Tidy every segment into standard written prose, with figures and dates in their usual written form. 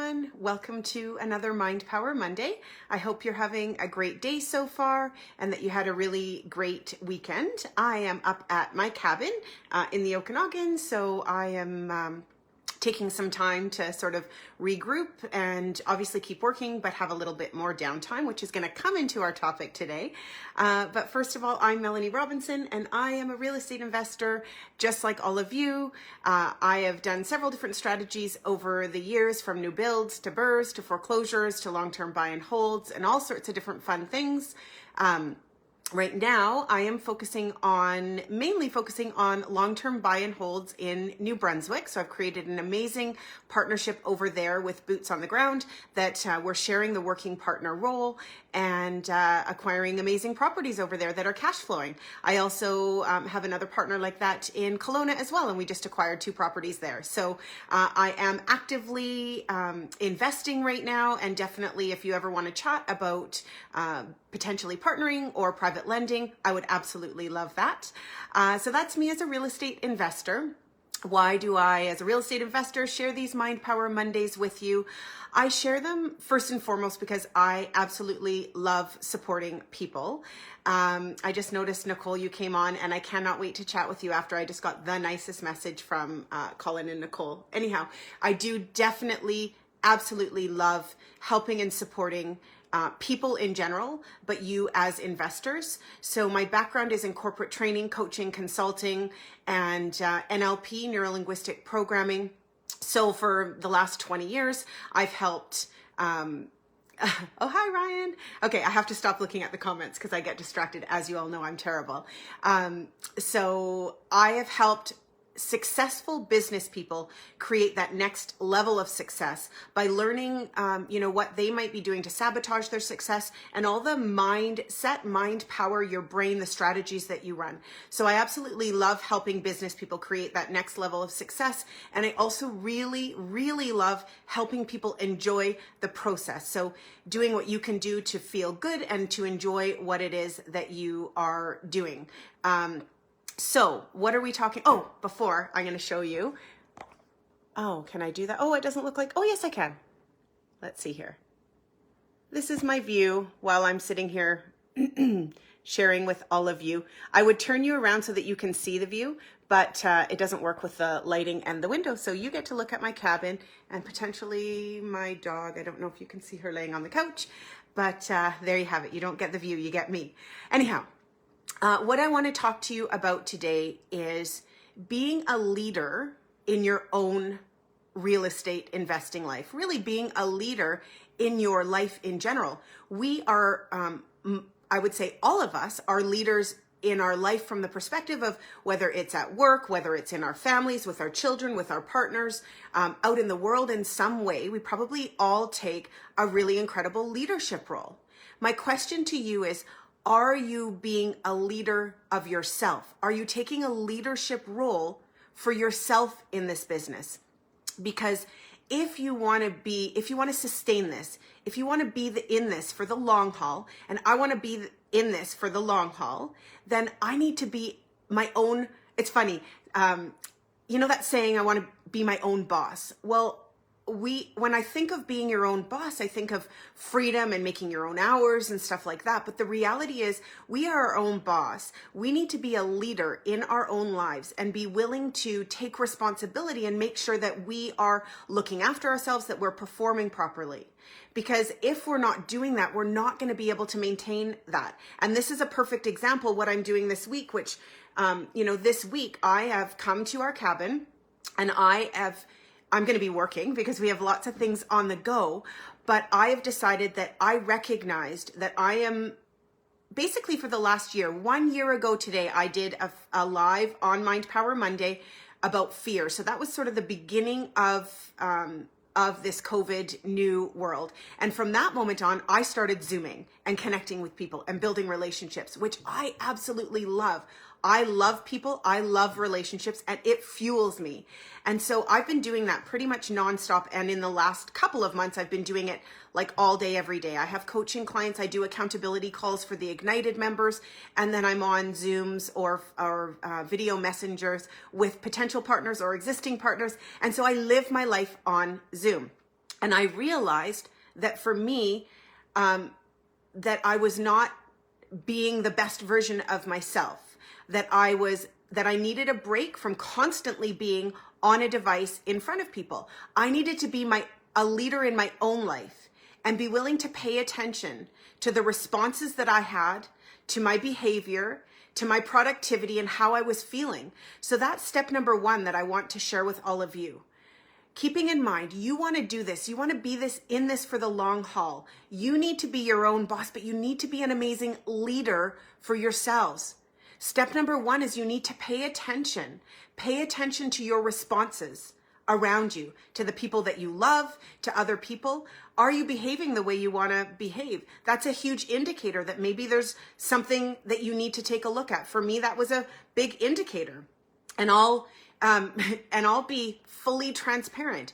everyone. Welcome to another Mind Power Monday. I hope you're having a great day so far and that you had a really great weekend. I am up at my cabin in the Okanagan, so I am taking some time to sort of regroup and obviously keep working, but have a little bit more downtime, which is going to come into our topic today. But first of all, I'm Melanie Robinson, and I am a real estate investor, just like all of you. I have done several different strategies over the years, from new builds to BRRRRs to foreclosures to long-term buy and holds and all sorts of different fun things. Right now, I am mainly focusing on long-term buy and holds in New Brunswick. So I've created an amazing partnership over there with boots on the ground that we're sharing the working partner role and acquiring amazing properties over there that are cash flowing. I also have another partner like that in Kelowna as well, and we just acquired 2 properties there. So I am actively investing right now, and definitely if you ever want to chat about potentially partnering or private lending, I would absolutely love that. So that's me as a real estate investor. Why do I, as a real estate investor, share these Mind Power Mondays with you? I share them first and foremost because I absolutely love supporting people. I just noticed, Nicole, you came on, and I cannot wait to chat with you after I just got the nicest message from Colin and Nicole. Anyhow, I do definitely, absolutely love helping and supporting people in general, but you as investors. So my background is in corporate training, coaching, consulting, and NLP, neuro-linguistic programming. So for the last 20 years, I've helped, oh, hi, Ryan. Okay, I have to stop looking at the comments because I get distracted. As you all know, I'm terrible. So I have helped successful business people create that next level of success by learning, what they might be doing to sabotage their success, and all the mindset, mind power, your brain, the strategies that you run. So I absolutely love helping business people create that next level of success. And I also really, really love helping people enjoy the process. So doing what you can do to feel good and to enjoy what it is that you are doing. So what are we talking? Oh, before I'm going to show you. Oh, can I do that? Oh, it doesn't look like, oh, yes, I can. Let's see here. This is my view while I'm sitting here sharing with all of you. I would turn you around so that you can see the view, but it doesn't work with the lighting and the window. So you get to look at my cabin and potentially my dog. I don't know if you can see her laying on the couch, but there you have it. You don't get the view, you get me. Anyhow. What I want to talk to you about today is being a leader in your own real estate investing life, really being a leader in your life in general. We are, I would say all of us are leaders in our life from the perspective of whether it's at work, whether it's in our families, with our children, with our partners, out in the world in some way. We probably all take a really incredible leadership role. My question to you is, are you being a leader of yourself? Are you taking a leadership role for yourself in this business? Because if you want to sustain this, if you want to be in this for the long haul, and I want to be in this for the long haul, then I need to be my own. It's funny. That saying, I want to be my own boss. Well, when I think of being your own boss, I think of freedom and making your own hours and stuff like that. But the reality is we are our own boss. We need to be a leader in our own lives and be willing to take responsibility and make sure that we are looking after ourselves, that we're performing properly. Because if we're not doing that, we're not going to be able to maintain that. And this is a perfect example, what I'm doing this week, which, this week I have come to our cabin and I'm going to be working because we have lots of things on the go, but I have decided that I recognized that I am basically for the last year, 1 year ago today, I did a live on Mind Power Monday about fear. So that was sort of the beginning of this COVID new world. And from that moment on, I started Zooming and connecting with people and building relationships, which I absolutely love. I love people, I love relationships, and it fuels me. And so I've been doing that pretty much nonstop. And in the last couple of months, I've been doing it like all day, every day. I have coaching clients. I do accountability calls for the Ignited members. And then I'm on Zooms or video messengers with potential partners or existing partners. And so I live my life on Zoom. And I realized that for me, that I was not being the best version of myself, that I needed a break from constantly being on a device in front of people. I needed to be a leader in my own life and be willing to pay attention to the responses that I had, to my behavior, to my productivity, and how I was feeling. So that's step number one that I want to share with all of you. Keeping in mind, you want to do this. You want to be in this for the long haul. You need to be your own boss, but you need to be an amazing leader for yourselves. Step number one is you need to pay attention. Pay attention to your responses around you, to the people that you love, to other people. Are you behaving the way you want to behave? That's a huge indicator that maybe there's something that you need to take a look at. For me, that was a big indicator. And I'll be fully transparent.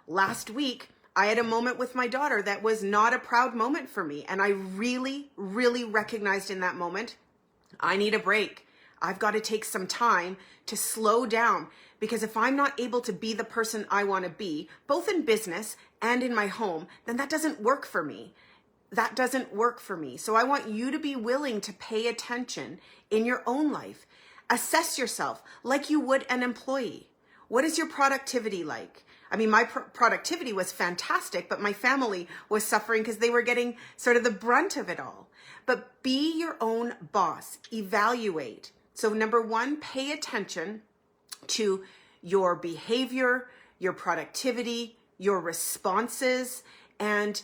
Last week, I had a moment with my daughter that was not a proud moment for me. And I really, really recognized in that moment, I need a break. I've got to take some time to slow down, because if I'm not able to be the person I want to be, both in business and in my home, then that doesn't work for me. That doesn't work for me. So I want you to be willing to pay attention in your own life. Assess yourself like you would an employee. What is your productivity like? I mean, my productivity was fantastic, but my family was suffering because they were getting sort of the brunt of it all. But be your own boss. Evaluate. So number one, pay attention to your behavior, your productivity, your responses, and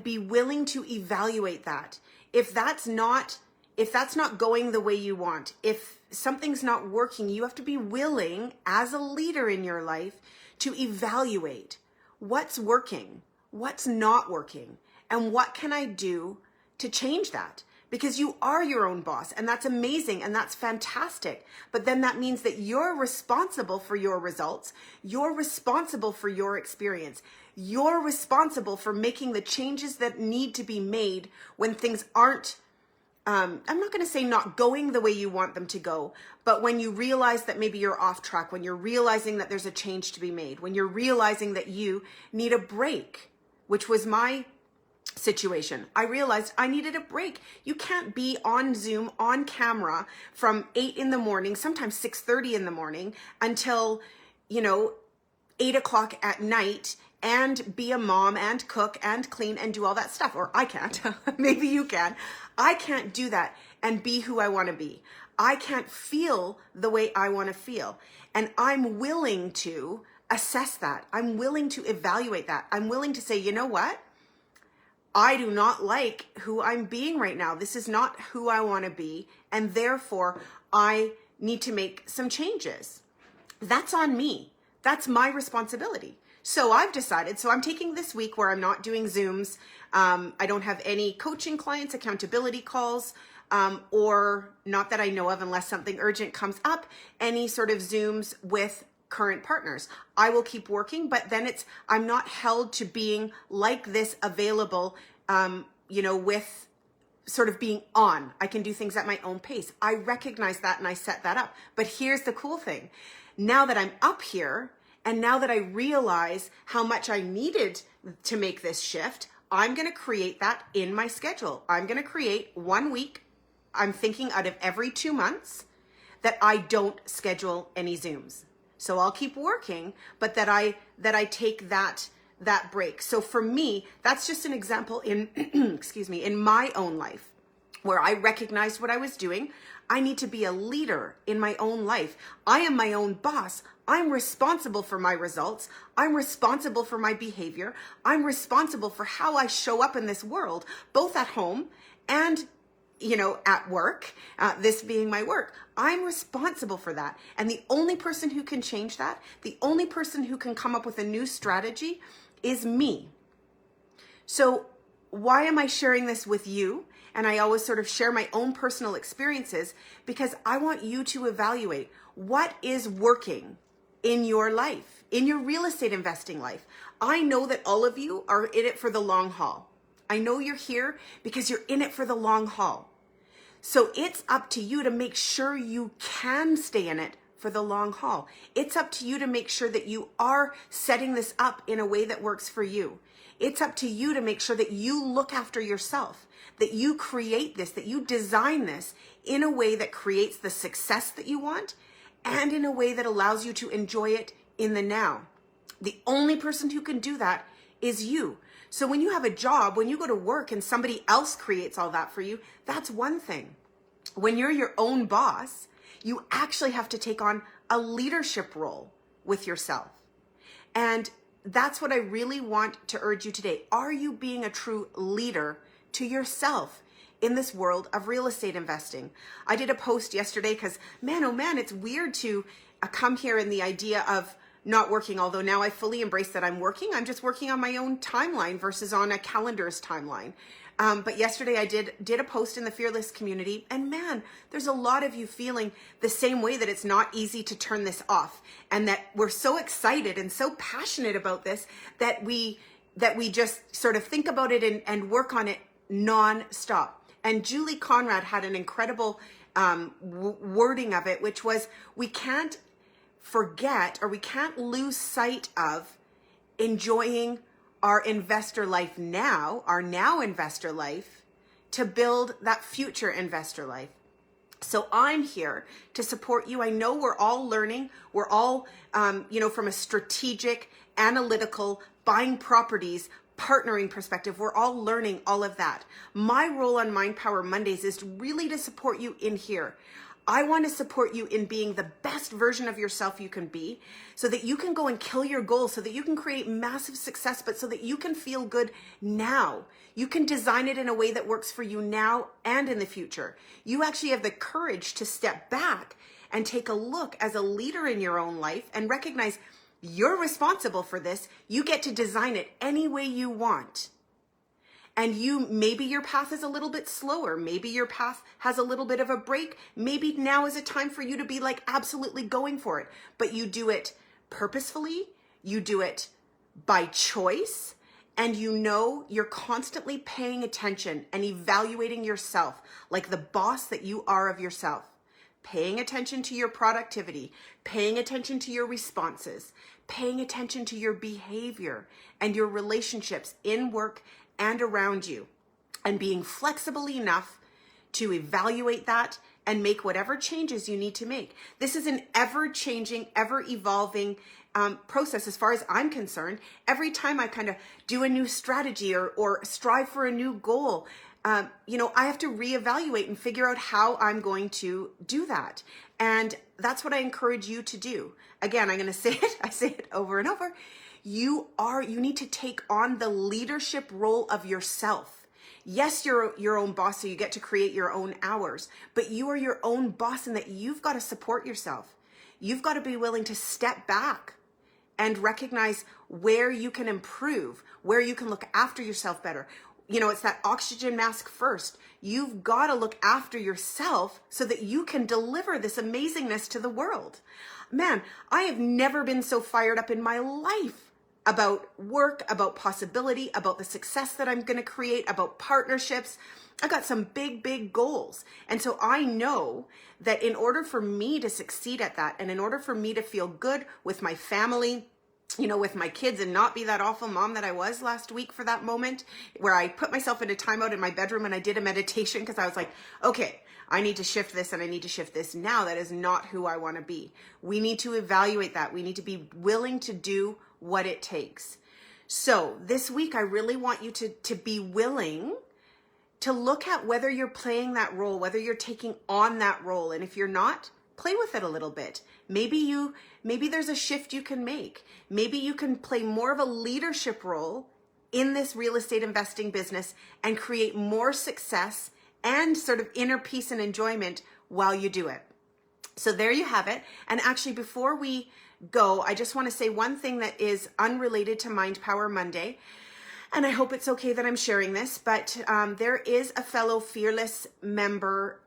be willing to evaluate that. If that's not going the way you want, if something's not working, you have to be willing as a leader in your life to evaluate what's working, what's not working, and what can I do to change that? Because you are your own boss, and that's amazing and that's fantastic. But then that means that you're responsible for your results. You're responsible for your experience. You're responsible for making the changes that need to be made when things aren't, I'm not going to say not going the way you want them to go, but when you realize that maybe you're off track, when you're realizing that there's a change to be made, when you're realizing that you need a break, which was my situation. I realized I needed a break. You can't be on Zoom, on camera from 8 in the morning, sometimes 6:30 in the morning until, 8 o'clock at night, and be a mom and cook and clean and do all that stuff. Or I can't. Maybe you can. I can't do that and be who I want to be. I can't feel the way I want to feel. And I'm willing to assess that. I'm willing to evaluate that. I'm willing to say, you know what? I do not like who I'm being right now. This is not who I want to be. And therefore, I need to make some changes. That's on me. That's my responsibility. So I've decided, so I'm taking this week where I'm not doing Zooms. I don't have any coaching clients, accountability calls, or not that I know of unless something urgent comes up, any sort of Zooms with current partners. I will keep working, but then I'm not held to being like this available, with sort of being on. I can do things at my own pace. I recognize that and I set that up. But here's the cool thing. Now that I'm up here, and now that I realize how much I needed to make this shift, I'm going to create that in my schedule. I'm going to create 1 week, I'm thinking out of every 2 months, that I don't schedule any Zooms. So I'll keep working, but that I take that break. So for me, that's just an example in, in my own life where I recognized what I was doing. I need to be a leader in my own life. I am my own boss. I'm responsible for my results. I'm responsible for my behavior. I'm responsible for how I show up in this world, both at home and at work, this being my work. I'm responsible for that. And the only person who can change that, the only person who can come up with a new strategy is me. So why am I sharing this with you? And I always sort of share my own personal experiences because I want you to evaluate what is working in your life, in your real estate investing life. I know that all of you are in it for the long haul. I know you're here because you're in it for the long haul. So it's up to you to make sure you can stay in it for the long haul. It's up to you to make sure that you are setting this up in a way that works for you. It's up to you to make sure that you look after yourself, that you create this, that you design this in a way that creates the success that you want and in a way that allows you to enjoy it in the now. The only person who can do that is you. So when you have a job, when you go to work and somebody else creates all that for you, that's one thing. When you're your own boss, you actually have to take on a leadership role with yourself. And that's what I really want to urge you today. Are you being a true leader to yourself in this world of real estate investing? I did a post yesterday because, man, oh man, it's weird to come here in the idea of not working, although now I fully embrace that I'm working. I'm just working on my own timeline versus on a calendar's timeline. But yesterday I did a post in the Fearless community, and man, there's a lot of you feeling the same way, that it's not easy to turn this off, and that we're so excited and so passionate about this that we just sort of think about it and work on it non-stop. And Julie Conrad had an incredible wording of it, which was, we can't forget, or we can't lose sight of enjoying our investor life now, our now investor life, to build that future investor life. So I'm here to support you. I know we're all learning. We're all, from a strategic, analytical, buying properties, partnering perspective, we're all learning all of that. My role on Mind Power Mondays is really to support you in here. I want to support you in being the best version of yourself you can be, so that you can go and kill your goals, so that you can create massive success, but so that you can feel good now. You can design it in a way that works for you now and in the future. You actually have the courage to step back and take a look as a leader in your own life and recognize you're responsible for this. You get to design it any way you want. And maybe your path is a little bit slower. Maybe your path has a little bit of a break. Maybe now is a time for you to be like absolutely going for it. But you do it purposefully. You do it by choice. And you're constantly paying attention and evaluating yourself like the boss that you are of yourself. Paying attention to your productivity, paying attention to your responses, paying attention to your behavior and your relationships in work and around you, and being flexible enough to evaluate that and make whatever changes you need to make. This is an ever-changing, ever-evolving process as far as I'm concerned. Every time I kind of do a new strategy or strive for a new goal, I have to reevaluate and figure out how I'm going to do that. And that's what I encourage you to do. Again, I'm going to say it. I say it over and over. You need to take on the leadership role of yourself. Yes, you're your own boss, so you get to create your own hours, but you are your own boss in that you've got to support yourself. You've got to be willing to step back and recognize where you can improve, where you can look after yourself better. It's that oxygen mask first. You've got to look after yourself so that you can deliver this amazingness to the world. Man, I have never been so fired up in my life about work, about possibility, about the success that I'm going to create, about partnerships. I got some big, big goals. And so I know that in order for me to succeed at that, and in order for me to feel good with my family, with my kids, and not be that awful mom that I was last week for that moment where I put myself in a timeout in my bedroom and I did a meditation because I was like, okay, I need to shift this and I need to shift this now. That is not who I want to be. We need to evaluate that. We need to be willing to do what it takes. So this week, I really want you to be willing to look at whether you're playing that role, whether you're taking on that role. And if you're not, play with it a little bit. Maybe there's a shift you can make. Maybe you can play more of a leadership role in this real estate investing business and create more success and sort of inner peace and enjoyment while you do it. So there you have it. And actually, before we go, I just want to say one thing that is unrelated to Mind Power Monday. And I hope it's okay that I'm sharing this, but there is a fellow Fearless member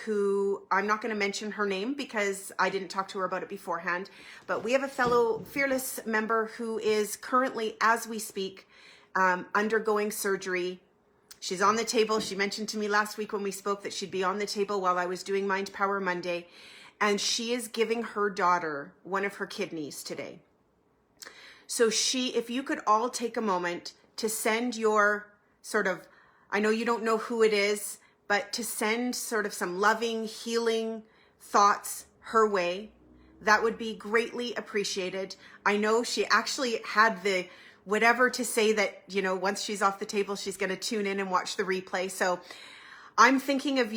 who, I'm not going to mention her name because I didn't talk to her about it beforehand, but we have a fellow Fearless member who is currently, as we speak, undergoing surgery. She's on the table. She mentioned to me last week when we spoke that she'd be on the table while I was doing Mind Power Monday. and she is giving her daughter one of her kidneys today. So if you could all take a moment to send your sort of, I know you don't know who it is, but to send sort of some loving, healing thoughts her way, that would be greatly appreciated. I know she actually had the whatever to say that, once she's off the table, she's going to tune in and watch the replay. So I'm thinking of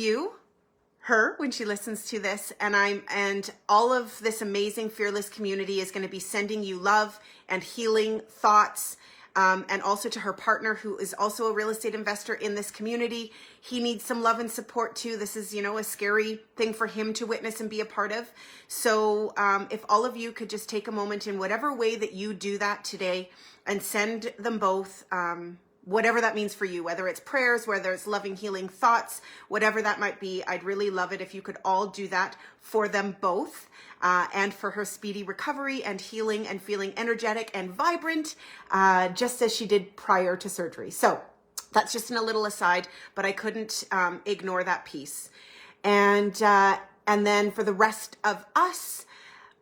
her, when she listens to this, and all of this amazing Fearless community is going to be sending you love and healing thoughts. And also to her partner, who is also a real estate investor in this community. He needs some love and support too. This is, a scary thing for him to witness and be a part of. So if all of you could just take a moment in whatever way that you do that today and send them both, whatever that means for you, whether it's prayers, whether it's loving, healing thoughts, whatever that might be, I'd really love it if you could all do that for them both, and for her speedy recovery and healing and feeling energetic and vibrant, just as she did prior to surgery. So that's just in a little aside, but I couldn't ignore that piece. And then for the rest of us,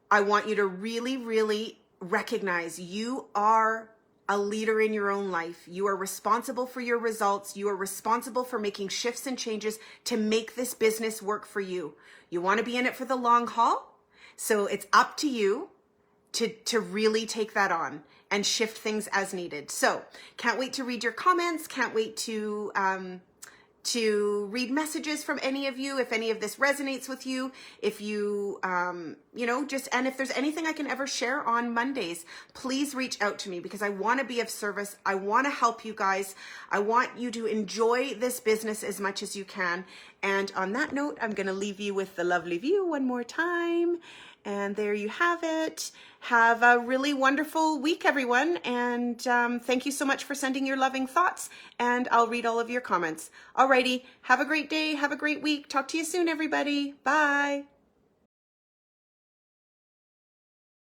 I want you to really, really recognize you are a leader in your own life. You are responsible for your results. You are responsible for making shifts and changes to make this business work for you. You want to be in it for the long haul. So it's up to you to really take that on and shift things as needed. So can't wait to read your comments. Can't wait to read messages from any of you, if any of this resonates with you, if you, and if there's anything I can ever share on Mondays, please reach out to me, because I want to be of service. I want to help you guys. I want you to enjoy this business as much as you can. And on that note, I'm going to leave you with the lovely view one more time. And there you have it. Have a really wonderful week, everyone. And thank you so much for sending your loving thoughts. And I'll read all of your comments. Alrighty. Have a great day. Have a great week. Talk to you soon, everybody. Bye.